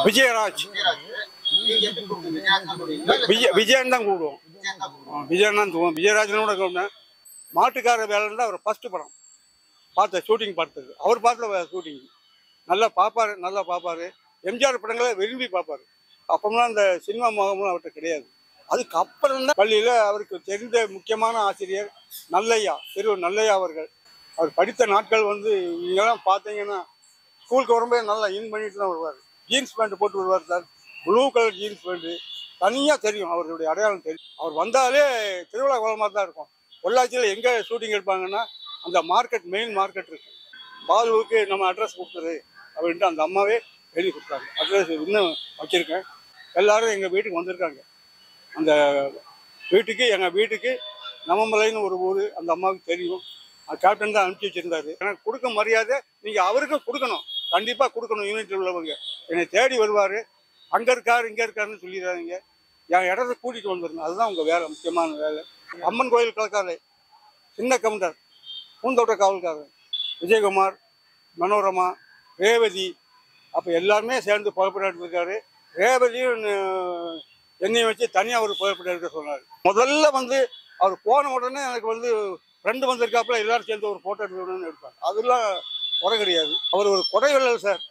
விஜயராஜ். விஜயன் தான் கூடுவோம். விஜயன் தான் தூவோம். விஜயராஜனோட கூப்பிட்டேன். மாட்டுக்கார வேலைன்னு அவர் ஃபர்ஸ்ட் படம் பார்த்தேன், ஷூட்டிங் பார்த்தது. அவர் பார்த்துல ஷூட்டிங் நல்லா பார்ப்பாரு. எம்ஜிஆர் படங்களை விரும்பி பார்ப்பாரு. அப்போம்லாம் அந்த சினிமா முகம்லாம் அவர்கிட்ட கிடையாது. அதுக்கப்புறம் தான் பள்ளியில் அவருக்கு தெரிந்த முக்கியமான ஆசிரியர் நல்லையா, நல்லையா அவர்கள். அவர் படித்த நாட்கள் நீங்களாம் பார்த்தீங்கன்னா ஸ்கூலுக்கு வரும்போது நல்லா இன் பண்ணிட்டு தான் வருவார். ஜீன்ஸ் பேண்ட் போட்டு வருவார் sir. Blue colour jeans pant தனியாக தெரியும், அவருடைய அடையாளம் தெரியும். அவர் வந்தாலே திருவிழா கோலமாக தான் இருக்கும். பொள்ளாச்சியில் எங்கே ஷூட்டிங் எடுப்பாங்கன்னா அந்த மெயின் மார்க்கெட் இருக்கு. பாலுவுக்கு நம்ம அட்ரஸ் கொடுத்துரு அப்படின்ட்டு அந்த அம்மாவே எழுதி கொடுத்தாங்க. அட்ரஸ் இன்னும் வச்சுருக்கேன். எல்லாரும் எங்கள் வீட்டுக்கு வந்திருக்காங்க. அந்த எங்கள் வீட்டுக்கு நமமலைன்னு ஒரு ஊர் அந்த அம்மாவுக்கு தெரியும். கேப்டன் தான் அனுப்பிச்சி வச்சுருந்தாரு. எனக்கு கொடுக்க மரியாதை நீங்கள் அவருக்கும் கொடுக்கணும், கண்டிப்பாக கொடுக்கணும். யூனிட்டில் உள்ளவங்க என்னை தேடி வருவார். அங்கே இருக்கார் இங்கே இருக்காருன்னு சொல்லிடுறாங்க. என் இடத்த கூட்டிகிட்டு வந்துடணும். அதுதான் உங்கள் வேலை, முக்கியமான வேலை. அம்மன் கோயில் கலக்காரே, சின்ன கவுண்டர், பூந்தோட்ட காவல்காரர், விஜயகுமார், மனோரமா, ரேவதி, அப்போ எல்லாருமே சேர்ந்து புறப்பட்டு இருக்காரு. ரேவதியும் என்னையும் வச்சு தனியாக ஒரு புறப்பட்டு எடுக்க சொன்னார். முதல்ல அவர் போன உடனே எனக்கு ஃப்ரெண்டு வந்திருக்காப்புல எல்லாரும் சேர்ந்து ஒரு ஃபோட்டோ எடுக்கணும்னு எடுப்பார். அதெல்லாம் குறை கிடையாது. அவர் ஒரு கொடைவல் சார்.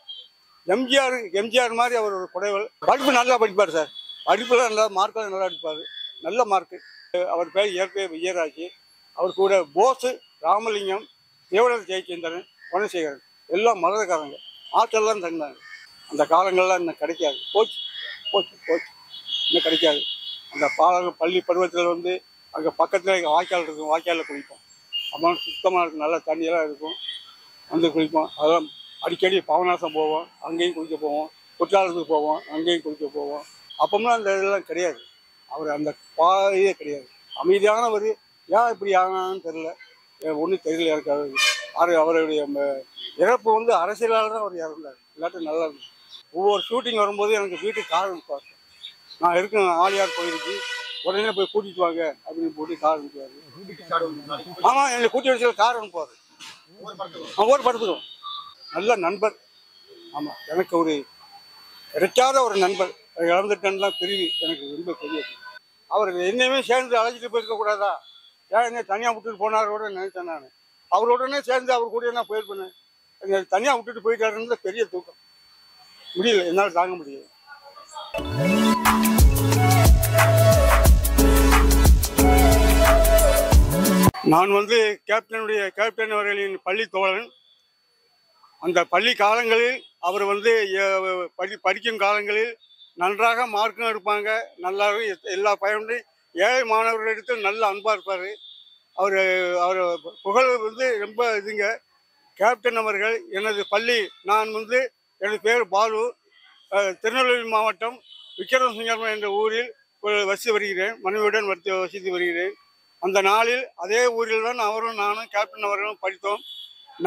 எம்ஜிஆர் மாதிரி அவர் ஒரு கொடைவல். படிப்பு நல்லா படிப்பார் சார். படிப்பில் நல்லா மார்க்கெல்லாம் நல்லா அடிப்பார். நல்ல மார்க்கு. அவர் பேர் இயற்கை விஜயராஜ். அவர் கூட போஸு, ராமலிங்கம், தேவடர் ஜெயச்சந்திரன், குணசேகரன் எல்லாம் மரதக்காரங்க. ஆற்றெல்லாம் தந்தாங்க. அந்த காலங்கள்லாம் இன்னும் கிடைக்காது. போச்சு இன்னும் கிடைக்காது. அந்த பள்ளி பருவத்தில் அங்கே பக்கத்தில் எங்கள் வாய்க்கால் இருக்கும். வாய்க்காலில் குளிப்போம். அப்புறம் சுத்தமாக இருக்கும், நல்லா தண்ணியெல்லாம் இருக்கும். குளிப்போம். அதெல்லாம் அடிக்கடி பாவநாசம் போவோம், அங்கேயும் குளிக்க போவோம். குற்றாலத்துக்கு போவோம், அங்கேயும் குளிக்க போவோம். அப்போம்லாம் அந்த இதெல்லாம் கிடையாது. அவர் அந்த பாதையே கிடையாது. அமைதியானவர். ஏன் இப்படி ஆனான்னு தெரியல, ஒன்றும் தெரியல எனக்கு. அவருடைய இறப்பு அரசியலால் தான் அவர் இறந்தார். இல்லாட்டும் நல்லா இருக்கும். ஒவ்வொரு ஷூட்டிங் வரும்போது எனக்கு வீட்டுக்கு கார் அனுப்புவார். நான் இருக்கேன் ஆலியார் கோயிலுக்கு, உடனே போய் கூட்டிகிட்டு வாங்க அப்படின்னு போட்டு கார் அனுப்புவார். ஆமாம், என்னை கூட்டி வச்சு கார் அனுப்புவார். ஒவ்வொரு படத்துக்கும் நல்ல நண்பர். ஆமாம், எனக்கு ஒரு கிடைக்காத ஒரு நண்பர். இழந்துட்டேன்னா பிரிவு எனக்கு ரொம்ப தெரியாது. அவர் என்னையுமே சேர்ந்து அழைச்சிட்டு போயிருக்கக்கூடாதா, ஏன் என்ன தனியாக விட்டுட்டு போனாரோட நினைச்சேன் நான். அவரோடனே சேர்ந்து அவர் கூட நான் போயிருப்பேன். என்னை தனியாக விட்டுட்டு போயிட்டாருன்னு பெரிய தூக்கம். முடியல, என்னால் தாங்க முடியல. நான் கேப்டன் அவர்களின் பள்ளி தோழன். அந்த பள்ளி காலங்களில் அவர் படிக்கும் காலங்களில் நன்றாக மார்க்கும் எடுப்பாங்க. நல்லாவே எல்லா பயனும் ஏழை மாணவர்களிடத்தில் நல்ல அன்பாக இருப்பார். அவர் புகழ் ரொம்ப இதுங்க. கேப்டன் அவர்கள் எனது பள்ளி, நான் எனது பேர் பாலு, திருநெல்வேலி மாவட்டம் விக்கிரமசிங்கம் என்ற ஊரில் வசித்து வருகிறேன். மனைவியுடன் வசித்து வருகிறேன். அந்த நாளில் அதே ஊரில் தான் அவரும் நானும் கேப்டன் அவர்களும் படித்தோம்.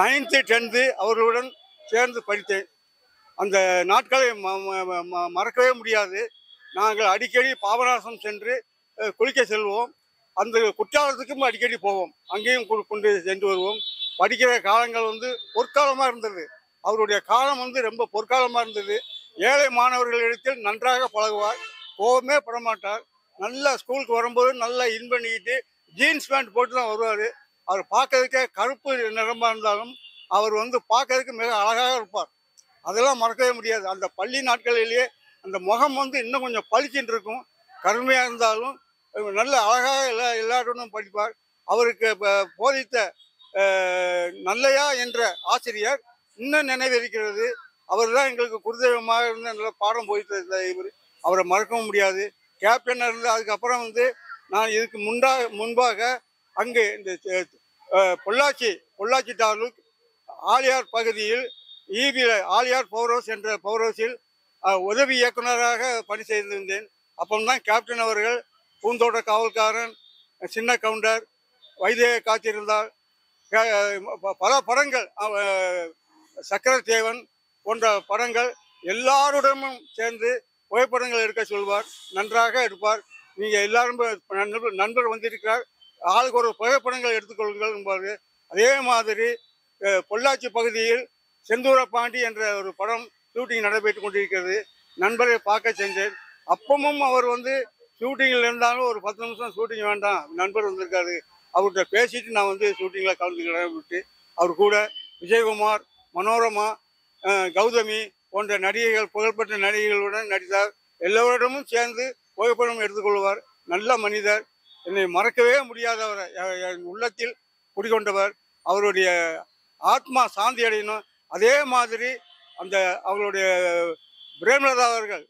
9th 10th அவர்களுடன் சேர்ந்து படித்தேன். அந்த நாட்களை மறக்கவே முடியாது. நாங்கள் அடிக்கடி பாபநாசம் சென்று குளிக்க செல்வோம். அந்த குற்றாலத்துக்கும் அடிக்கடி போவோம். அங்கேயும் கொண்டு சென்று வருவோம். படிக்கிற காலங்கள் பொற்காலமாக இருந்தது. அவருடைய காலம் ரொம்ப பொற்காலமாக இருந்தது. ஏழை மாணவர்களிடத்தில் நன்றாக பழகுவார். கோவமே படமாட்டார். நல்லா ஸ்கூலுக்கு வரும்போது நல்லா இன் பண்ணிக்கிட்டு ஜீன்ஸ் பேண்ட் போட்டு தான் வருவார். அவர் பார்க்கறதுக்கே கருப்பு நிறமாக இருந்தாலும் அவர் பார்க்கறதுக்கு மிக அழகாக இருப்பார். அதெல்லாம் மறக்கவே முடியாது. அந்த பள்ளி நாட்களிலேயே அந்த முகம் இன்னும் கொஞ்சம் பளிச்சுட்டு இருக்கும். கருமையாக இருந்தாலும் நல்ல அழகாக எல்லாருடனும் படிப்பார். அவருக்கு போதித்த நல்லையா என்ற ஆசிரியர் இன்னும் நினைவிருக்கிறது. அவர் தான் எங்களுக்கு குருதெய்வமாக இருந்து நல்ல பாடம் போதித்த இவர். அவரை மறக்கவும் முடியாது. கேப்டன் இருந்து அதுக்கப்புறம் நான் இதுக்கு முன்பாக அங்கே இந்த பொள்ளாச்சி தாலுக் ஆலியார் பகுதியில் ஆலியார் பவர் ஹவுஸ் என்ற பவர் ஹவுஸில் உதவி இயக்குநராக பணி செய்திருந்தேன். அப்போதான் கேப்டன் அவர்கள் பூந்தோட்ட காவல்காரன், சின்ன கவுண்டர், வைத்திய காத்திருந்தால், பல படங்கள், சக்கரத்தேவன் போன்ற படங்கள் எல்லாருடனும் சேர்ந்து புகைப்படங்கள் எடுக்க சொல்வார். நன்றாக எடுப்பார். நீங்கள் எல்லாரும் நண்பர் வந்திருக்கிறார், ஆளுக்கு ஒரு புகைப்படங்கள் எடுத்துக்கொள்ளுங்கள் என்பார். அதே மாதிரி பொள்ளாச்சி பகுதியில் செந்தூர பாண்டி என்ற ஒரு படம் ஷூட்டிங் நடைபெற்று கொண்டிருக்கிறது. நண்பரை பார்க்க சென்றேன். அப்பமும் அவர் வந்து ஷூட்டிங்கில் இருந்தாலும் ஒரு 10 நிமிஷம் ஷூட்டிங் வேண்டாம், நண்பர் வந்திருக்காரு, அவர்கிட்ட பேசிட்டு நான் வந்து ஷூட்டிங்கில் கலந்துக்கிறேன் விட்டு அவர் கூட விஜயகுமார், மனோரமா, கௌதமி போன்ற நடிகைகள், புகழ்பெற்ற நடிகைகளுடன் நடித்தார். எல்லோரிடமும் சேர்ந்து புகைப்படம் எடுத்துக்கொள்வார். நல்ல மனிதர். என்னை மறக்கவே முடியாதவர். என் உள்ளத்தில் குடிகொண்டவர். அவருடைய ஆத்மா சாந்தி அடையணும். அதே மாதிரி அந்த அவருடைய பிரேமலதா அவர்கள்,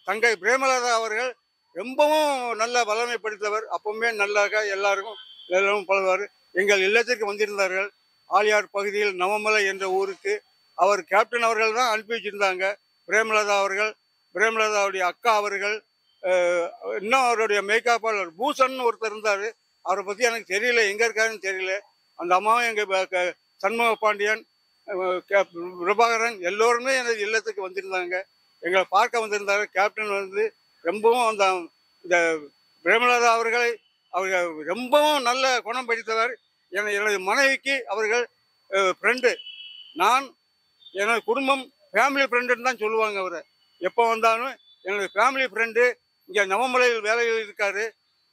தங்கை பிரேமலதா அவர்கள் ரொம்பவும் நல்ல வல்லமை படித்தவர். அப்பவுமே நல்லாக எல்லாருக்கும் எல்லாரும் பழகுவார். எங்கள் இல்லத்திற்கு வந்திருந்தார்கள். ஆலியார் பகுதியில் நவமலை என்ற ஊருக்கு அவர் கேப்டன் அவர்கள் தான் அனுப்பி வச்சிருந்தாங்க. பிரேமலதா அவர்கள், பிரேமலதாவுடைய அக்கா அவர்கள், இன்னும் அவருடைய மேக்காப்பாளர் பூசன் ஒருத்தர் இருந்தார். அவரை பற்றி எனக்கு தெரியல, எங்கே இருக்காருன்னு தெரியல. அந்த அம்மாவும் எங்கள் சண்முக பாண்டியன், பிரபாகரன் எல்லோருமே எனது இல்லத்துக்கு வந்திருந்தாங்க. எங்களை பார்க்க வந்திருந்தாங்க. கேப்டன் வந்து ரொம்பவும் இந்த பிரேமலதா அவர்களை அவர்கள் ரொம்பவும் நல்ல குணம் படித்தவர். எனது மனைவிக்கு அவர்கள் ஃப்ரெண்டு. நான் எனது குடும்பம் ஃபேமிலி ஃப்ரெண்டுன்னு தான் சொல்லுவாங்க. அவரை எப்போ வந்தாலும் எனது ஃபேமிலி ஃப்ரெண்டு. இங்கே நவமலையில் வேலையில் இருக்கார்.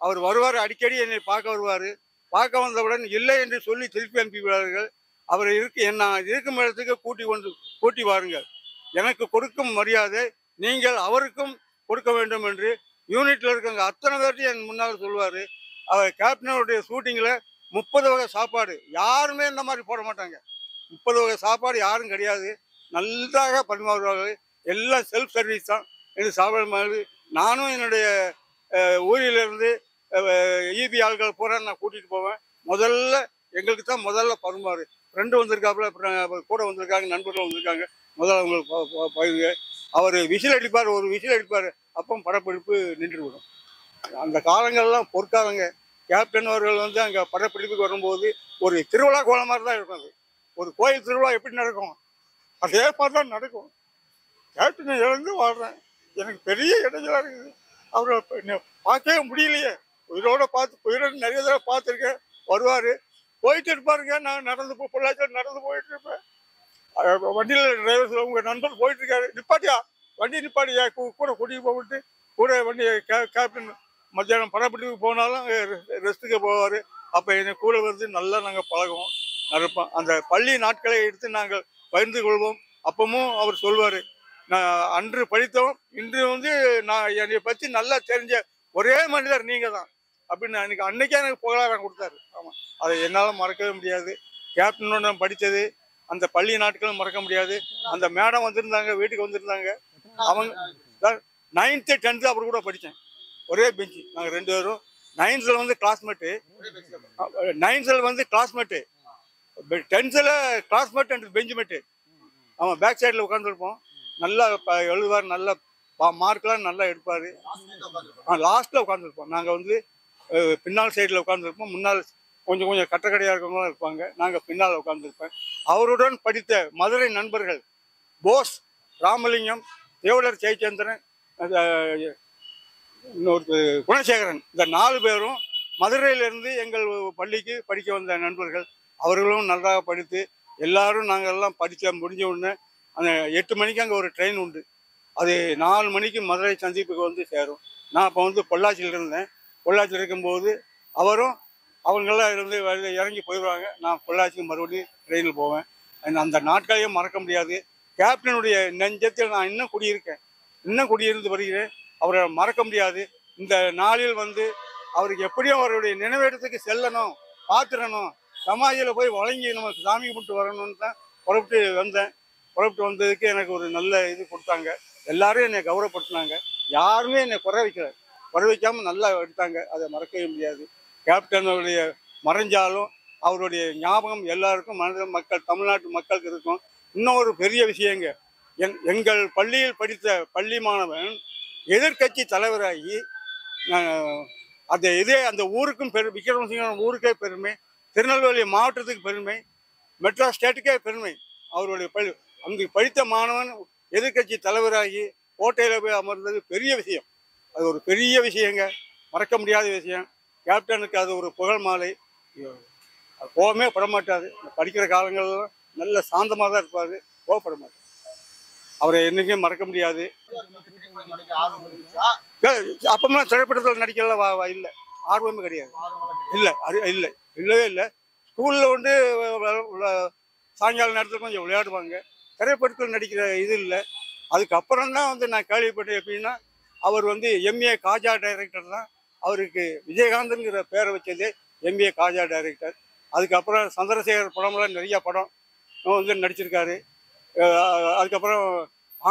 அவர் வருவார், அடிக்கடி என்னை பார்க்க வருவார். பார்க்க வந்தவுடன் இல்லை என்று சொல்லி திருப்பி அனுப்பிவிடுவார்கள். அவர் இருக்கும் இடத்துக்கு கூட்டி வாருங்கள். எனக்கு கொடுக்கும் மரியாதை நீங்கள் அவருக்கும் கொடுக்க வேண்டும் என்று யூனிட்டில் இருக்கவங்க அத்தனை பேர்ட்டையும் என் முன்னால் சொல்லுவார். அவர் கேப்டனுடைய ஷூட்டிங்கில் 30 வகை சாப்பாடு யாருமே இந்த மாதிரி போட மாட்டாங்க. 30 வகை சாப்பாடு யாரும் கிடையாது. நன்றாக பரிமாறுவார்கள். எல்லாம் செல்ஃப் சர்வீஸ் தான். எனக்கு சாப்பாடு மாதிரி நானும் என்னுடைய ஊரிலிருந்து ஈபி ஆள்கள் பூரா நான் கூட்டிகிட்டு போவேன். முதல்ல எங்களுக்கு தான் முதல்ல பரிமாறு. ஃப்ரெண்டு வந்திருக்காப்புல, கூட வந்திருக்காங்க, நண்பர்கள் வந்திருக்காங்க. முதல்ல அவங்களுக்கு பயிர்ங்க. அவர் விசில் அடிப்பார், ஒரு விசில் அடிப்பார். அப்போ படப்பிடிப்பு நின்றுவிடும். அந்த காலங்கள்லாம் பொற்காலங்க. கேப்டன் அவர்கள் வந்து அங்கே படப்பிடிப்புக்கு வரும்போது ஒரு திருவிழா கோலம் மாதிரி தான் இருக்கும். அது ஒரு கோயில் திருவிழா எப்படி நடக்கும் அதே மாதிரி தான் நடக்கும். கேப்டனை இழந்து வாழ்கிறேன். எனக்கு பெரிய இடைஞ்சலாக இருக்குது. அவரை பார்க்கவே முடியலையே. உயிரோடு நிறைய தடவை பார்த்துருக்கேன். வருவார், போயிட்டு இருப்பாருங்க. நான் பொள்ளாச்சியில் நடந்து போயிட்டு இருப்பேன். வண்டியில் டிரைவர் உங்கள் நண்பர் போயிட்டு இருக்காரு, நிப்பாட்டியா வண்டி நிப்பாட்டியா, கூட கூட்டிகிட்டு போட்டு கூட வண்டி கேப்டன் மத்தியானம் படப்பிடிப்புக்கு போனாலும் ரெஸ்ட்டுக்கு போவார். அப்போ என்னை கூட வந்து நல்லா நாங்கள் பழகுவோம், நடப்போம். அந்த பள்ளி நாட்களை எடுத்து நாங்கள் பகிர்ந்து கொள்வோம். அப்பவும் அவர் சொல்வார், நான் அன்று படித்தோம், இன்று வந்து நான் என்னை பற்றி நல்லா தெரிஞ்ச ஒரே மனிதர் நீங்கள் தான் அப்படின்னு அன்னைக்கே எனக்கு புகழாரம் கொடுத்தாரு. ஆமாம், அதை என்னால் மறக்கவே முடியாது. கேப்டனோட படித்தது அந்த பள்ளி நாட்களும் மறக்க முடியாது. அந்த மேடம் வந்திருந்தாங்க, வீட்டுக்கு வந்திருந்தாங்க. அவங்க 9th 10th அவர் கூட படித்தேன். ஒரே பெஞ்சு நாங்கள் 2 பேரும். 9th வந்து கிளாஸ்மேட்டு, 9th வந்து கிளாஸ்மேட்டு, 10th கிளாஸ்மேட் அண்ட் பெஞ்சுமேட்டு. ஆமாம், பேக் சைடில் உட்காந்துருப்போம். நல்லா எழுதுவார், நல்ல மார்க்லாம் நல்லா எடுப்பார். லாஸ்ட்டில் உட்காந்துருப்போம். நாங்கள் வந்து பின்னால் சைடில் உட்காந்துருப்போம். முன்னால் கொஞ்சம் கட்டக்கடையாக இருக்கவங்களும் இருப்பாங்க. நாங்கள் பின்னால் உட்காந்துருப்பேன். அவருடன் படித்த மதுரை நண்பர்கள் போஸ், ராமலிங்கம், தேவலர் ஜெயச்சந்திரன், இன்னொரு குணசேகரன், இந்த 4 பேரும் மதுரையிலிருந்து எங்கள் பள்ளிக்கு படிக்க வந்த நண்பர்கள். அவர்களும் நன்றாக படித்து எல்லாரும் நாங்கள் எல்லாம் படித்த முடிஞ்ச உடனே அந்த 8 மணிக்கு அங்கே ஒரு ட்ரெயின் உண்டு. அது 4 மணிக்கு மதுரை சந்திப்புக்கு வந்து சேரும். நான் அப்போ வந்து பொள்ளாச்சியில் இருந்தேன். பொள்ளாச்சியில் இருக்கும்போது அவரும் அவங்களாம் இருந்து இறங்கி போயிடுவாங்க. நான் பொள்ளாச்சிக்கு மறுபடியும் ட்ரெயினில் போவேன். அந்த நாட்களையும் மறக்க முடியாது. கேப்டனுடைய நெஞ்சத்தில் நான் இன்னும் குடியிருந்து வருகிறேன். அவரை மறக்க முடியாது. இந்த நாளில் வந்து அவருக்கு எப்படியும் அவருடைய நினைவிடத்துக்கு செல்லணும், பார்த்துடணும், சமாதியில் போய் வழங்கி நம்ம சாமி கும்பிட்டு வரணும்னு தான் புறப்பட்டு வந்ததுக்கு எனக்கு ஒரு நல்ல இது கொடுத்தாங்க. எல்லாரும் என்னை கௌரவப்படுத்தினாங்க. யாருமே என்னை குறை வைக்காமல் நல்லா எடுத்தாங்க. அதை மறக்கவே முடியாது. கேப்டனுடைய மறைஞ்சாலும் அவருடைய ஞாபகம் எல்லாருக்கும் மக்கள், தமிழ்நாட்டு மக்களுக்கு இருக்கும். இன்னொரு பெரிய விஷயங்க, எங்கள் பள்ளியில் படித்த பள்ளி மாணவன் எதிர்கட்சி தலைவராகி அந்த ஊருக்கும் விக்ரமசிங்கம் ஊருக்கே பெருமை, திருநெல்வேலி மாவட்டத்துக்கு பெருமை, மெட்ராஸ் ஸ்டேட்டுக்கே பெருமை. அவருடைய அங்கு படித்த மாணவன் எதிர்கட்சி தலைவராகி கோட்டையில் போய் அமர்ந்தது பெரிய விஷயம். அது ஒரு பெரிய விஷயங்க, மறக்க முடியாத விஷயம். கேப்டனுக்கு அது ஒரு புகழ் மாலை. கோவமே படமாட்டார். படிக்கிற காலங்கள்லாம் நல்ல சாந்தமாக தான் இருப்பார், கோவப்பட மாட்டார். அவரை என்றைக்கும் மறக்க முடியாது. அப்பமெல்லாம் திரைப்படத்தில் நடிக்கலாம் இல்லை, ஆர்வமே கிடையாது. இல்லை இல்லை, இல்லவே இல்லை. ஸ்கூலில் வந்து சாயங்கால நேரத்தில் கொஞ்சம் விளையாடுவாங்க. திரைப்படத்தில் நடிக்கிற இது இல்லை. அதுக்கப்புறம் தான் வந்து நான் கேள்விப்பட்டேன். எப்படின்னா, அவர் வந்து எம்ஏ காஜா டைரக்டர் தான். அவருக்கு விஜயகாந்த்ங்கிற பேரை வச்சதே எம்ஏ காஜா டைரக்டர். அதுக்கப்புறம் சந்திரசேகர் படம்லாம் நிறையா படம் வந்து நடிச்சிருக்காரு. அதுக்கப்புறம்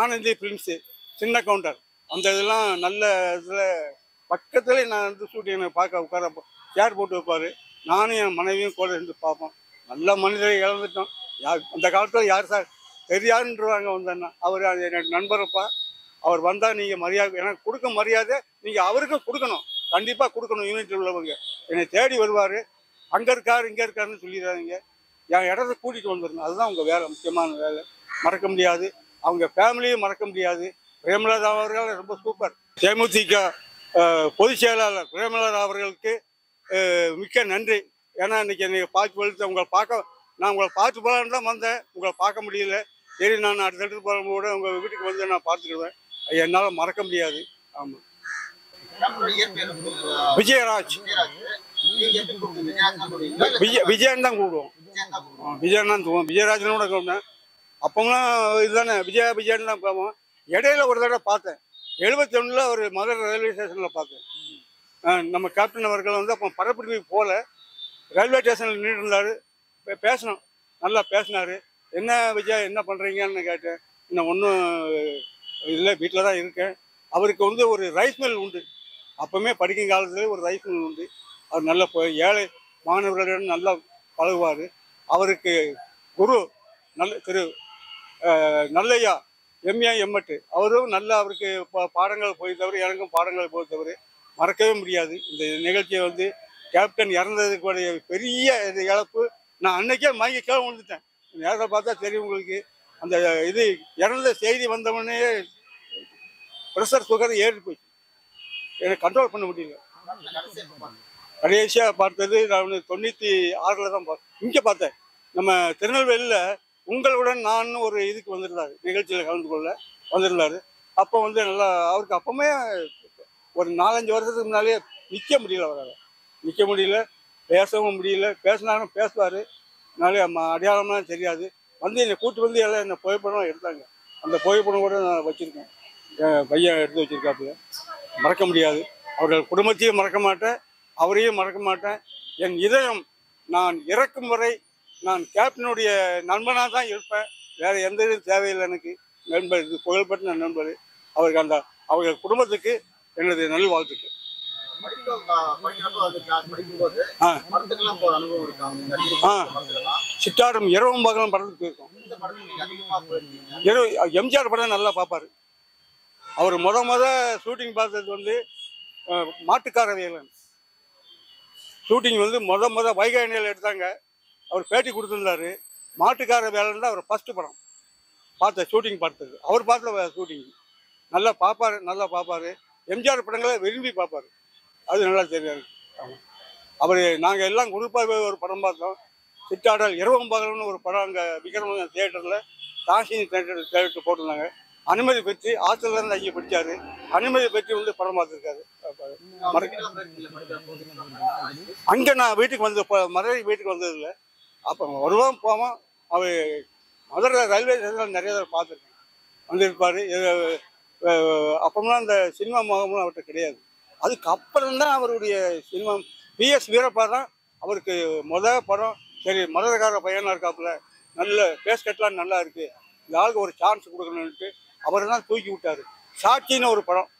ஆனந்தி ஃபிலிம்ஸு, சின்ன கவுண்டர், அந்த இதெல்லாம் நல்ல இதில் பக்கத்தில் நான் வந்து ஷூட்டிங் பார்க்க உட்கார சேர் போட்டு வைப்பார். நானும் என் மனைவியும் கூட இருந்து பார்ப்போம். நல்ல மனிதரை இழந்துட்டோம். அந்த காலத்தில் யார் சார் தெரியாதுன்றவாங்க வந்தேன்னா, அவர் என்னோட நண்பரப்பா. அவர் வந்தால் நீங்கள் மரியாதை எனக்கு கொடுக்க மரியாதை நீங்கள் அவருக்கும் கொடுக்கணும், கண்டிப்பாக கொடுக்கணும். யூனிட் உள்ளவங்க என்னை தேடி வருவார். அங்கே இருக்கார் இங்கே இருக்காருன்னு சொல்லிடுறாங்க. என் இடத்த கூட்டிகிட்டு வந்துடணும். அதுதான் உங்கள் வேலை, முக்கியமான வேலை. மறக்க முடியாது. அவங்க ஃபேமிலியும் மறக்க முடியாது. பிரேமலதா அவர்கள் ரொம்ப சூப்பர். தேமுதிக பொதுச் செயலாளர் பிரேமலதா அவர்களுக்கு மிக்க நன்றி. ஏன்னா இன்னைக்கு என்னை பார்த்து நான் உங்களை பார்த்து போகலான்னு தான் வந்தேன். உங்களை பார்க்க முடியல. சரி, நான் அடுத்தடுத்து போகும்போது உங்கள் வீட்டுக்கு வந்து நான் பார்த்துக்கிடுவேன். என்னால் மறக்க முடியாது. ஆமாம். விஜயராஜ், விஜயன் தான் கூடுவோம். விஜயன் தான் தூவோம். விஜயராஜன் கூட கூப்பிட்டேன். அப்போலாம் இதுதானே விஜயன் தான் போவோம். இடையில ஒரு தடவை பார்த்தேன். 71 ஒரு மதுரை ரயில்வே ஸ்டேஷனில் பார்த்தேன். நம்ம கேப்டன் அவர்கள் வந்து அப்போ படப்பிடிப்பு போல ரயில்வே ஸ்டேஷனில் நின்று இருந்தார். பேசணும், நல்லா பேசினார். என்ன விஜய் என்ன பண்ணுறீங்கன்னு கேட்டேன். இன்னும் ஒன்றும் இல்லை, வீட்டில் தான் இருக்கேன். அவருக்கு வந்து ஒரு ரைஸ் மில் உண்டு. அப்போவுமே படிக்கும் காலத்தில் ஒரு ரைஸ் மில் உண்டு. அவர் நல்ல ஏழை மாணவர்களிடம் நல்லா பழகுவார். அவருக்கு குரு திரு நல்லையா எம்ஏ எம்எட்டு, அவரும் நல்லா அவருக்கு பாடங்கள் போய் எனக்கும் பாடங்கள் போய் மறக்கவே முடியாது. இந்த நிகழ்ச்சியை வந்து கேப்டன் இறந்ததுக்கு பெரிய இது இழப்பு. நான் அன்னைக்கே மயங்கி கீழே விழுந்துட்டேன். நேரத்தை பார்த்தா தெரியும் உங்களுக்கு. அந்த இது இறந்த செய்தி வந்தவொடனே ப்ரெஷர் சுகர் ஏறி போச்சு. எனக்கு கண்ட்ரோல் பண்ண முடியல. கடைசியாக பார்த்தது நான் 96 தான் இங்கே பார்த்தேன். நம்ம திருநெல்வேலியில் உங்களுடன் நான் ஒரு இதுக்கு வந்திருந்தாரு, நிகழ்ச்சியில் கலந்து கொள்ள வந்திருந்தாரு. அப்போ வந்து நல்லா அவருக்கு அப்போவுமே ஒரு 4-5 வருஷத்துக்கு முன்னாலே நிற்க முடியல. அவரால் நிற்க முடியல, பேசவும் முடியல. பேசினாலும் பேசுவார். அதனாலே அடையாளம்லாம் தெரியாது. வந்து என்னை கூப்பிட்டு வந்து எல்லாம் என்னை புகைப்படம் எடுத்தாங்க. அந்த புகைப்படம் கூட நான் வச்சுருக்கேன். என் பையன் எடுத்து வச்சுருக்காப்புல. மறக்க முடியாது. அவர்கள் குடும்பத்தையும் மறக்க மாட்டேன், அவரையும் மறக்க மாட்டேன். என் இதயம் நான் இறக்கும் வரை நான் கேப்டனுடைய நண்பனாக தான் இருப்பேன். வேறு எந்த இதுவும் தேவையில்லை எனக்கு. நண்பர், இது புகழ்பெற்ற நண்பர். அவருக்கு அவர்கள் குடும்பத்துக்கு எனது நல்வாழ்த்துக்கு. சித்தாடும் இரவும் பகலும் படத்துக்கு போயிருக்கோம். எம்ஜிஆர் படம் நல்லா பார்ப்பாரு. அவர் முத ஷூட்டிங் பார்த்தது வந்து மாட்டுக்கார வேலன் ஷூட்டிங் வந்து முத வைகை அணியில் எடுத்தாங்க. அவர் பேட்டி கொடுத்துருந்தாரு. மாட்டுக்கார வேலன் தான் அவர் ஃபஸ்ட்டு படம் ஷூட்டிங் பார்த்தது. அவர் பார்த்த ஷூட்டிங் நல்லா பார்ப்பார். எம்ஜிஆர் படங்களை விரும்பி பார்ப்பார். அது நல்லா தெரியாது. அவர் நாங்கள் எல்லாம் குரூப்பாகவே ஒரு படம் பார்த்தோம். சித்தாடல் இரவும் பகல்னு ஒரு படம் அங்கே விக்ரம தியேட்டரில் தாசினி தியேட்டர் போட்டிருந்தாங்க. அனுமதி பெற்று ஆஸ்திரேலியாவில் அங்கே படித்தார். அனுமதி பெற்று வந்து படம் பார்த்துருக்காரு. அங்கே நான் வீட்டுக்கு வந்து மதுரை வீட்டுக்கு வந்ததில்லை. அப்போ வருவோம் போவோம். அவர் மதுரை ரயில்வே ஸ்டேஷனில் நிறைய தடவை பார்த்துருக்கேன். வந்திருப்பார். அப்போம்லாம் அந்த சினிமா முகம்லாம் அவர்கிட்ட கிடையாது. அதுக்கப்புறம் தான் அவருடைய சினிமா PS வீரப்பா தான் அவருக்கு படம். சரி, மதுரைக்கார பையனாக இருக்காப்புல, நல்ல ஃபேஸ் கட்லாம் நல்லா இருக்குது, இந்த ஆளுக்கு ஒரு சான்ஸ் கொடுக்கணுன்ட்டு அவர் தான் தூக்கி விட்டார். சாட்சின்னு ஒரு படம்,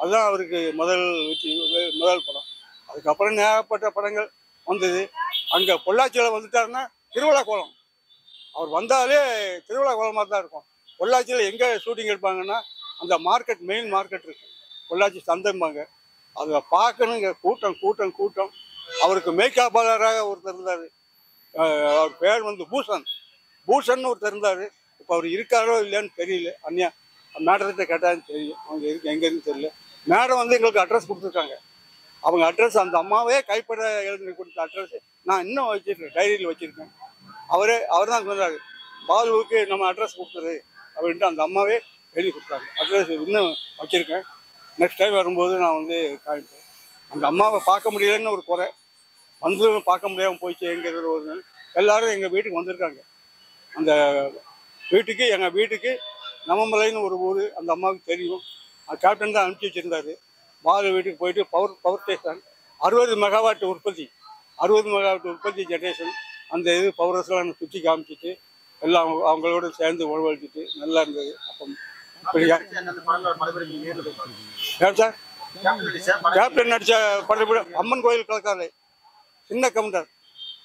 அதுதான் அவருக்கு முதல் படம். அதுக்கப்புறம் ஏகப்பட்ட படங்கள் வந்தது. அங்கே பொள்ளாச்சியில் வந்துட்டாருன்னா திருவிழா கோலம். அவர் வந்தாலே திருவிழா கோலமாக தான் இருக்கும். பொள்ளாச்சியில் எங்கே ஷூட்டிங் எடுப்பாங்கன்னா அந்த மார்க்கெட், மெயின் மார்க்கெட் இருக்குது, பொள்ளாச்சி சந்தைம்பாங்க. அதை பார்க்கணுங்க. கூட்டம். அவருக்கு மேக்காப்பாளராக ஒருத்தர் இருந்தார். அவர் பேர் வந்து பூஷன் ஒருத்தர் இருந்தார். இப்போ அவர் இருக்காரோ இல்லையான்னு தெரியல. மேடத்திட்ட கேட்டாலும் தெரியும். அவங்க எங்கேருந்து தெரியல. மேடம் வந்து எங்களுக்கு அட்ரஸ் கொடுத்துருக்காங்க. அவங்க அட்ரஸ் அந்த அம்மாவே கைப்பட எழுதி கொடுத்த அட்ரஸ் நான் இன்னும் வச்சுருக்கேன், டைரியில் வச்சுருக்கேன். அவர் தான் சொன்னார், பாலுவுக்கு நம்ம அட்ரஸ் கொடுத்துரு அப்படின்ட்டு அந்த அம்மாவே எழுதி கொடுத்தாங்க. அட்ரஸ் இன்னும் வச்சுருக்கேன். நெக்ஸ்ட் டைம் வரும்போது நான் வந்து காமிப்பேன். அந்த அம்மாவை பார்க்க முடியலன்னு ஒரு குறை, வந்து பார்க்க முடியாமல் போயிடுச்சு எங்கிறது ஒரு எல்லாரும் எங்கள் வீட்டுக்கு வந்திருக்காங்க. அந்த வீட்டுக்கு எங்கள் வீட்டுக்கு நமமலைன்னு ஒரு ஊர் அந்த அம்மாவுக்கு தெரியும். கேப்டன் தான் அனுப்பிச்சி வச்சுருந்தாரு. பாலு வீட்டுக்கு போயிட்டு பவர் ஸ்டேஷன் 60 மெகாவாட் உற்பத்தி 60 மெகாவாட் உற்பத்தி ஜென்ரேஷன் அந்த இது பவர் ஹவுஸ்லாம் சுற்றி காமிச்சிட்டு எல்லாம் அவங்களோட சேர்ந்து உழவழிச்சிட்டு நல்லா இருந்தது. அப்போ சார் கேப்டன் நடித்த படம் அம்மன் கோயில் கலக்காது, சின்ன கவுண்டர்,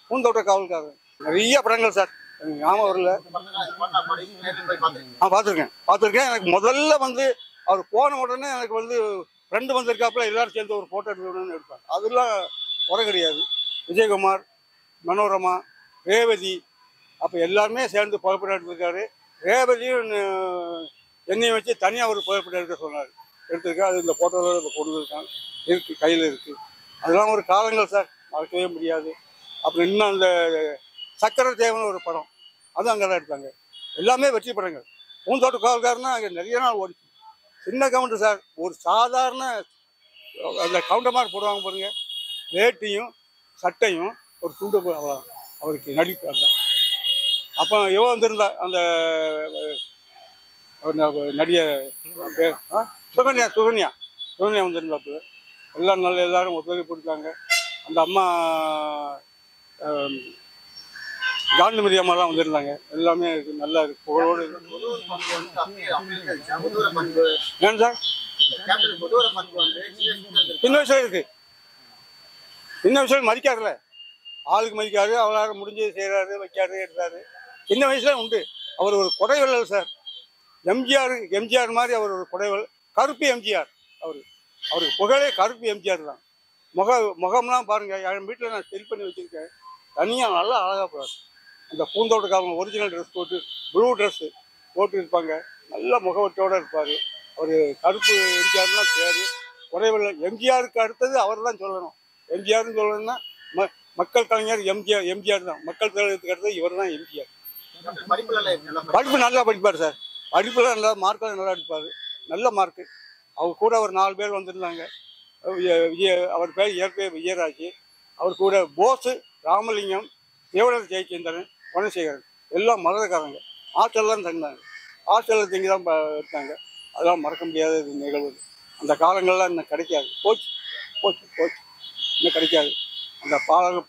பூந்தோட்ட காவல்காரர், நிறைய படங்கள் சார் எனக்கு ஞாபகம் வரல. பார்த்துருக்கேன். எனக்கு முதல்ல வந்து அவர் போன உடனே எனக்கு வந்து ஃப்ரெண்டு வந்திருக்காப்புல எல்லாரும் சேர்ந்து ஒரு ஃபோட்டோ எடுக்கணும்னு எடுப்பார். அதெல்லாம் குறை கிடையாது. விஜயகுமார், மனோரமா, ரேவதி, அப்போ எல்லாருமே சேர்ந்து புகைப்படம் எடுத்திருக்காரு. ரேவதியும் என்னையும் வச்சு தனியாக ஒரு புகைப்படம் எடுக்க சொன்னார். எடுத்திருக்கேன். அது இந்த ஃபோட்டோவில் இப்போ கொண்டு இருக்காங்க, இருக்குது, கையில் இருக்குது. அதெல்லாம் ஒரு காலங்கள் சார், மறக்கவே முடியாது. அப்புறம் இன்னும் அந்த சக்கர தேவன் ஒரு படம், அதுவும் அங்கே தான் எடுத்தாங்க. எல்லாமே வெற்றி படங்கள். பூந்தோட்ட காவல்காரனா அங்கே நிறைய நாள் ஓடிச்சு. சின்ன கவுண்டர் சார், ஒரு சாதாரண அந்த கவுண்டர் மாதிரி போடுவாங்க பாருங்க, வேட்டியும் சட்டையும் ஒரு துண்டு அவருக்கு நடிப்பார் தான். அப்போ எவ்வளோ வந்திருந்தா அந்த நடிகை பேர் சுகன்யா வந்திருந்தாப்பு. எல்லாம் நல்ல எல்லாரும் ஒத்துழைப்பு கொடுத்தாங்க. அந்த அம்மா காந்திமதி அம்மாலாம் வந்திருந்தாங்க. எல்லாமே நல்லா இருக்கு, புகழோடு. ஏன் சார் சின்ன வயசுல இருக்கு, சின்ன வயசுல மதிக்காருல்ல, ஆளுக்கு மதிக்காரு, அவளால முடிஞ்சது செய்கிறாரு, வைக்காரு, எடுத்தாரு. சின்ன வயசுல உண்டு. அவர் ஒரு கொடைவள்ளல் சார். எம்ஜிஆர் மாதிரி அவர் ஒரு கொடைவல். கருப்பு எம்ஜிஆர். அவருக்கு புகழே கருப்பு எம்ஜிஆர் தான். முகம்லாம் பாருங்க, என் வீட்டில் நான் செல் பண்ணி வச்சிருக்கேன். தனியாக நல்லா அழகாக போகிறார். அந்த பூந்தோட்டக்காரங்க ஒரிஜினல் ட்ரெஸ் போட்டு ப்ளூ ட்ரெஸ்ஸு போட்டு இருப்பாங்க. நல்ல முகவட்டோடு இருப்பார். அவர் கருப்பு எம்ஜிஆர்லாம் பேர். குறைவள்ளல் எம்ஜிஆருக்கு அடுத்தது அவர் தான் சொல்லணும். எம்ஜிஆர்னு சொல்லணும்னா மக்கள் கலைஞர் எம்ஜிஆர் தான். மக்கள் தலைவருக்கு அடுத்தது இவர் தான் எம்ஜிஆர். படிப்பு நல்லா படிப்பார் சார். படிப்பில் நல்லா மார்க்கெல்லாம் நல்லா எடுப்பார். நல்ல மார்க்கு. அவர் கூட ஒரு 4 பேர் வந்திருந்தாங்க. அவர் பேர் இயற்கை விஜயராஜ். அவர் கூட போஸு, ராமலிங்கம், தேவடர் ஜெயச்சந்திரன், குணசேகரன், எல்லாம் மதுரைக்காரங்க. ஹாஸ்டல்லாம் தங்கினாங்க. ஹாஸ்டலில் தங்கி தான் எடுத்தாங்க. அதெல்லாம் மறக்க முடியாத நிகழ்வு. அந்த காலங்கள்லாம் இன்னும் கிடைக்காது. போச்சு இன்னும் கிடைக்காது. அந்த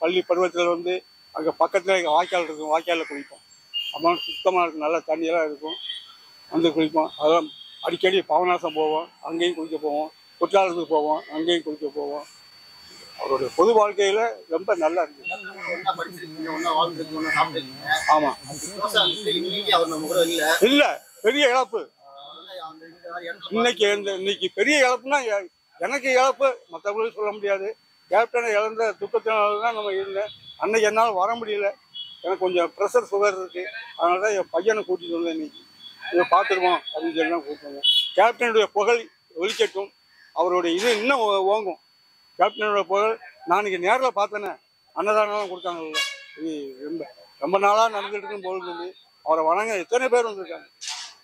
பள்ளி பருவத்தில் வந்து அங்கே பக்கத்தில் வாய்க்கால் இருக்கும், வாய்க்காலில் குளிப்போம். அப்புறம் சுத்தமாக இருக்கும், நல்ல தண்ணியெல்லாம் இருக்கும், வந்து குளிப்போம். அதெல்லாம் அடிக்கடி பாவநாசம் போவோம், அங்கேயும் குளிக்க போவோம். குற்றாலத்துக்கு போவோம், அங்கேயும் குளிக்க போவோம். அவருடைய பொது வாழ்க்கையில் ரொம்ப நல்லா இருக்கு. ஆமாம், இல்லை பெரிய இழப்பு. இன்னைக்கு பெரிய இழப்புனா எனக்கு இழப்பு, மற்றவங்களுக்கு சொல்ல முடியாது. கேப்டனை இழந்த துக்கத்தினால தான் நம்ம இருந்தேன். அன்னைக்கு என்னால் வர முடியல. எனக்கு கொஞ்சம் ப்ரெஷர் சுகர் இருக்குது. அதனால தான் என் பையனை கூட்டிகிட்டு வந்தேன். இன்னைக்கு இதை பார்த்துருவோம் அப்படின்னு சொல்லி தான் கூப்பிட்டு வந்தேன். கேப்டனுடைய புகழ் ஒழிக்கட்டும், அவருடைய இது இன்னும் ஓங்கும். கேப்டனோட புகழ் நான் இன்றைக்கி நேரில் பார்த்தேனே, அன்னதானம் கொடுத்தாங்கல்ல, இது ரொம்ப நாளாக நடந்துட்டு இருக்கும் பொழுது சொல்லி அவரை வணங்க எத்தனை பேர் வந்திருக்காங்க.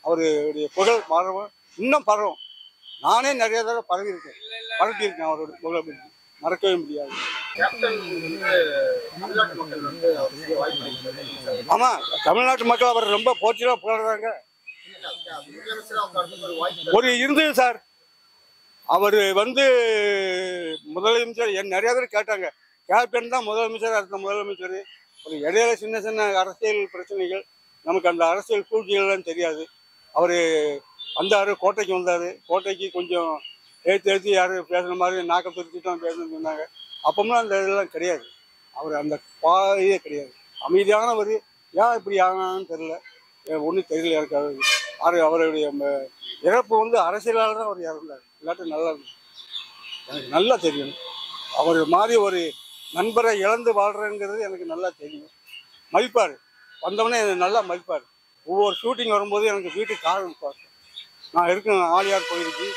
அவருடைய புகழ் பரவும், இன்னும் பரவும். நானே நிறைய தடவை பரப்பியிருக்கேன் அவருடைய புகழை பற்றி. மறக்கவே முடியாது. ஆமாம், தமிழ்நாட்டு மக்கள் அவர் ரொம்ப போற்றியாக புகழ்றாங்க. ஒரு இருந்தது சார், அவர் வந்து முதலமைச்சர் நிறைய பேர் கேட்டாங்க. கேப்டன் தான் முதலமைச்சர், அடுத்த முதலமைச்சர். ஒரு இடையில சின்ன சின்ன அரசியல் பிரச்சனைகள், நமக்கு அந்த அரசியல் சூழ்ச்சிகள்லாம் தெரியாது. அவர் வந்தார், கோட்டைக்கு வந்தார். கோட்டைக்கு கொஞ்சம் ஏற்றி யாரும் பேசுகிற மாதிரி நாக்க பிரிச்சுட்டு தான் பேசணும்னு சொன்னாங்க. அப்போம்லாம் அந்த இதெல்லாம் கிடையாது. அவர் அந்த பாதையே கிடையாது. அமைதியானவர். ஏன் இப்படி ஆனான்னு தெரியல, ஒன்றும் தெரியல இருக்காது. அவருடைய இறப்பு வந்து அரசியலால் தான் அவர் இறந்தார். இல்லாட்டி நல்லா எனக்கு நல்லா தெரியும். அவர் மாதிரி ஒரு நண்பரை இழந்து வாழ்கிறேங்கிறது எனக்கு நல்லா தெரியும். மதிப்பார், வந்தவொடனே எனக்கு நல்லா மதிப்பார். ஒவ்வொரு ஷூட்டிங் வரும்போது எனக்கு வீட்டுக்கு கார் அனுப்புவார். நான் இருக்கேன் ஆலியார் கோயிலுக்கு,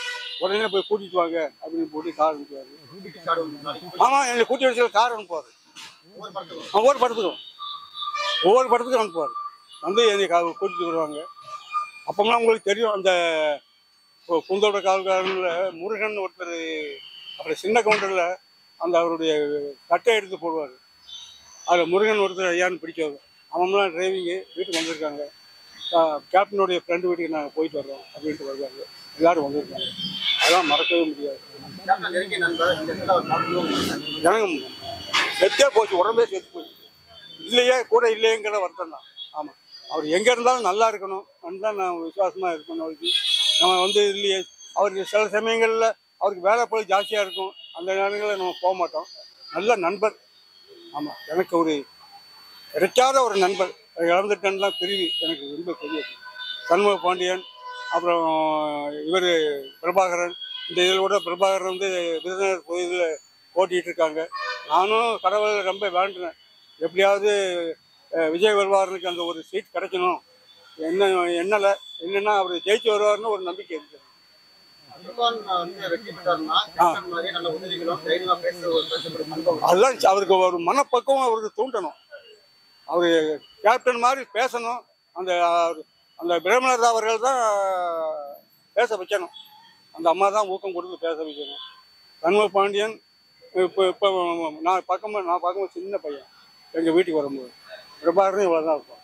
உடனே போய் கூட்டிகிட்டு வாங்க அப்படின்னு போட்டு கார் அனுப்புவார். ஆமாம், என்னை கூட்டி வச்சு கார் அனுப்புவார். ஒவ்வொரு படத்துக்கும் அனுப்புவார். வந்து என்னை கூட்டிகிட்டு வருவாங்க. அப்போம்லாம் உங்களுக்கு தெரியும், அந்த குந்தோட காவல்காரனில் முருகன் ஒருத்தர் அப்புறம் சின்ன கவுண்டரில் அந்த அவருடைய சட்டை எடுத்து போடுவார். அதில் முருகன் ஒருத்தர் ஐயான்னு பிடிச்சவர். அவங்களாம் டிரைவிங்கு வீட்டுக்கு வந்திருக்காங்க. கேப்டனுடைய ஃப்ரெண்டு வீட்டுக்கு நாங்கள் போயிட்டு வர்றோம் அப்படின்ட்டு வருவாங்க. எல்லோரும் வந்திருக்காங்க. அதெல்லாம் மறக்கவே முடியாது. ஜனங்க செத்தே போச்சு, உடம்பே செத்து போச்சு. இல்லையே கூட இல்லையேங்கிற வருத்தம் தான். ஆமாம், அவர் எங்கே இருந்தாலும் நல்லா இருக்கணும் தான் நான் விசுவாசமாக இருக்கணும். அவருக்கு நம்ம வந்து இல்லையே, அவருக்கு சில சமயங்களில் அவருக்கு வேலை போய் ஜாஸ்தியாக இருக்கும். அந்த நேரங்களில் நம்ம போக மாட்டோம். நல்ல நண்பர். ஆமாம், எனக்கு ஒரு கிடைக்காத ஒரு நண்பர். இழந்துட்டேன்லாம் பிரிவு எனக்கு ரொம்ப பெரிய. சண்முக பாண்டியன், அப்புறம் இவர் பிரபாகரன். இந்த இதில் கூட பிரபாகரன் வந்து விருதுநகர் கோயிலில் போட்டிகிட்டு இருக்காங்க. நானும் கடவுளை ரொம்ப வேண்டினேன், எப்படியாவது விஜய் வருவாரனுக்கு அந்த ஒரு சீட் கிடைக்கணும். என்னன்னா அவர் ஜெயிச்சு வருவார்னு ஒரு நம்பிக்கை இருக்கு. அதுதான் அவருக்கு ஒரு மனப்பக்குவம் அவருக்கு தூண்டணும். அவர் கேப்டன் மாதிரி பேசணும். அந்த அந்த பிரேமலதா அவர்கள் தான் பேச வைக்கணும். அந்த அம்மா தான் ஊக்கம் கொடுத்து பேச வைக்கணும். சண்முக பாண்டியன் இப்போ நான் பார்க்கும்போது சின்ன பையன் எங்கள் வீட்டுக்கு வரும்போது. பிரபாகரன் இவ்வளோ தான் இருக்கும்.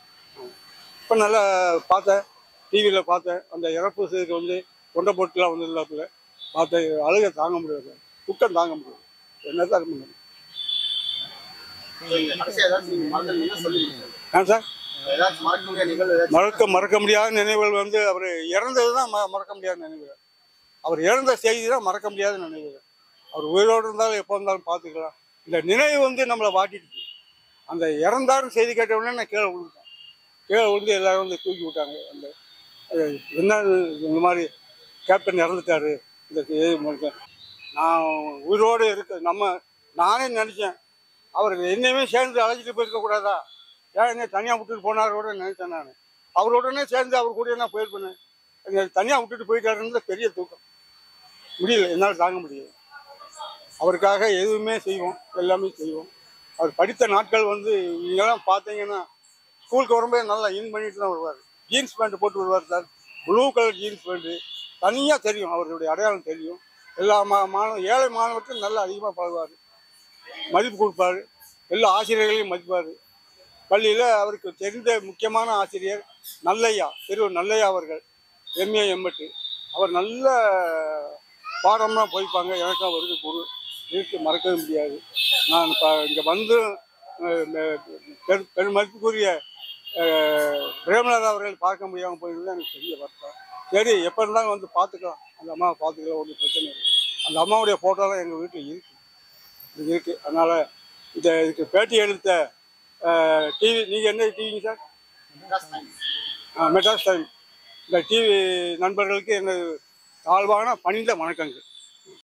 இப்போ நல்லா பார்த்தேன், டிவியில் பார்த்தேன். அந்த இறப்பு செய்திக்கு வந்து கொண்டை போட்டுலாம் வந்துருந்தாப்புல பார்த்தேன். அழுகை தாங்க முடியாது, துக்கம் தாங்க முடியாது. என்ன தான் இருக்க முடியும். சார், மறக்க முடியாத நினைவுகள் வந்து அவர் இறந்தது தான் மறக்க முடியாத நினைவுகள். அவர் இறந்த செய்தி தான் மறக்க முடியாத நினைவுகள். அவர் உயிரோடு இருந்தாலும் எப்போ இருந்தாலும் பார்த்துக்கலாம். இந்த நினைவு வந்து நம்மளை வாட்டிடுச்சு. அந்த இறந்தாருன்னு செய்தி கேட்ட உடனே நான் கீழே விழுந்துட்டேன். கீழே விழுந்து எல்லாரும் வந்து தூக்கி விட்டாங்க. அந்த என்ன இந்த மாதிரி கேப்டன் இறந்துட்டாரு, இந்த நான் உயிரோடு நானே நினச்சேன், அவர் என்னையுமே சேர்ந்து அழைச்சிட்டு போயிருக்க கூடாதா, ஏன் என்ன தனியாக விட்டுட்டு போனாரோட நினைச்சேன். நான் அவரோடனே சேர்ந்து அவர் கூட என்ன போயிருப்பேன். என்னை தனியாக விட்டுட்டு போயிட்டாருன்னு பெரிய தூக்கம். முடியல, என்னால் தாங்க முடியல. அவருக்காக எதுவுமே செய்வோம், எல்லாமே செய்வோம். அவர் படித்த நாட்கள் வந்து நீங்களாம் பார்த்தீங்கன்னா, ஸ்கூலுக்கு வரும்போது நல்லா இன் பண்ணிட்டு தான் வருவார். ஜீன்ஸ் பேண்ட் போட்டு வருவார் sir, blue colour jeans pant. தனியாக தெரியும், அவருடைய அடையாளம் தெரியும். எல்லா ஏழை மாணவர்களுக்கும் நல்லா அதிகமாக பழகுவார், மதிப்பு கொடுப்பார். எல்லா ஆசிரியர்களையும் மதிப்பார். பள்ளியில் அவருக்கு தெரிந்த முக்கியமான ஆசிரியர் நல்லையா, நல்லையா அவர்கள், எம்ஏ எம்எட்டு. அவர் நல்ல பாடம்லாம் போய்ப்பாங்க. எனக்கும் அவருக்கு குரு இருக்கு, மறக்கவே முடியாது. நான் இப்போ இங்கே வந்து பெருமதிப்புக்குரிய பிரேமலதா அவர்கள் பார்க்க முடியாமல் போயிருந்தது எனக்கு பெரிய வருத்தம். சரி, எப்போ இருந்தாலும் வந்து பார்த்துக்கலாம், அந்த அம்மாவை பார்த்துக்கலாம், ஒன்றும் பிரச்சனை இல்லை. அந்த அம்மாவுடைய ஃபோட்டோலாம் எங்கள் வீட்டில் இருக்குது. அதனால் இதுக்கு பேட்டி எடுத்த டிவி, நீங்கள் என்ன டிவிங்க சார்? மெட்ராஸ் டைம். இந்த டிவி நண்பர்களுக்கு எனது தாழ்வான பணிந்த வணக்கங்கள்.